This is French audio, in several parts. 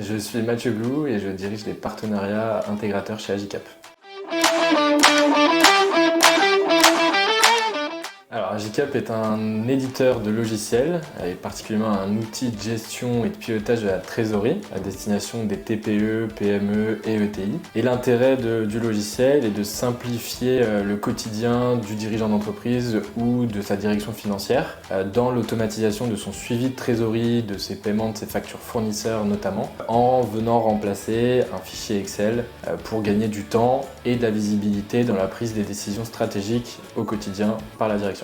Je suis Mathieu Glou et je dirige les partenariats intégrateurs chez Agicap. Alors Agicap est un éditeur de logiciels et particulièrement un outil de gestion et de pilotage de la trésorerie à destination des TPE, PME et ETI. Et l'intérêt du logiciel est de simplifier le quotidien du dirigeant d'entreprise ou de sa direction financière dans l'automatisation de son suivi de trésorerie, de ses paiements, de ses factures fournisseurs notamment, en venant remplacer un fichier Excel pour gagner du temps et de la visibilité dans la prise des décisions stratégiques au quotidien par la direction.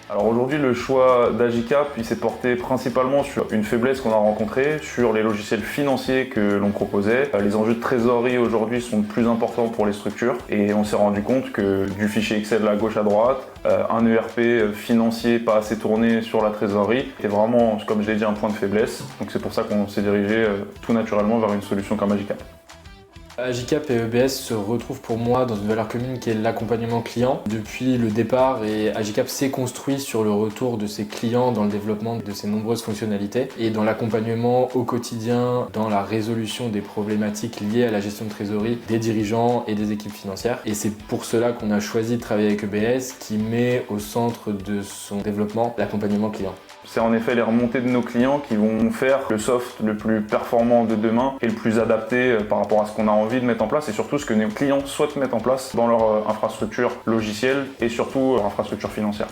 Alors aujourd'hui, le choix d'Agicap, il s'est porté principalement sur une faiblesse qu'on a rencontrée, sur les logiciels financiers que l'on proposait. Les enjeux de trésorerie aujourd'hui sont plus importants pour les structures et on s'est rendu compte que du fichier Excel à gauche à droite, un ERP financier pas assez tourné sur la trésorerie était vraiment, comme je l'ai dit, un point de faiblesse. Donc c'est pour ça qu'on s'est dirigé tout naturellement vers une solution comme Agicap. Agicap et EBS se retrouvent pour moi dans une valeur commune qui est l'accompagnement client. Depuis le départ, Agicap s'est construit sur le retour de ses clients dans le développement de ses nombreuses fonctionnalités et dans l'accompagnement au quotidien, dans la résolution des problématiques liées à la gestion de trésorerie des dirigeants et des équipes financières. Et c'est pour cela qu'on a choisi de travailler avec EBS qui met au centre de son développement l'accompagnement client. C'est en effet les remontées de nos clients qui vont faire le soft le plus performant de demain et le plus adapté par rapport à ce qu'on a envie de mettre en place et surtout ce que nos clients souhaitent mettre en place dans leur infrastructure logicielle et surtout leur infrastructure financière.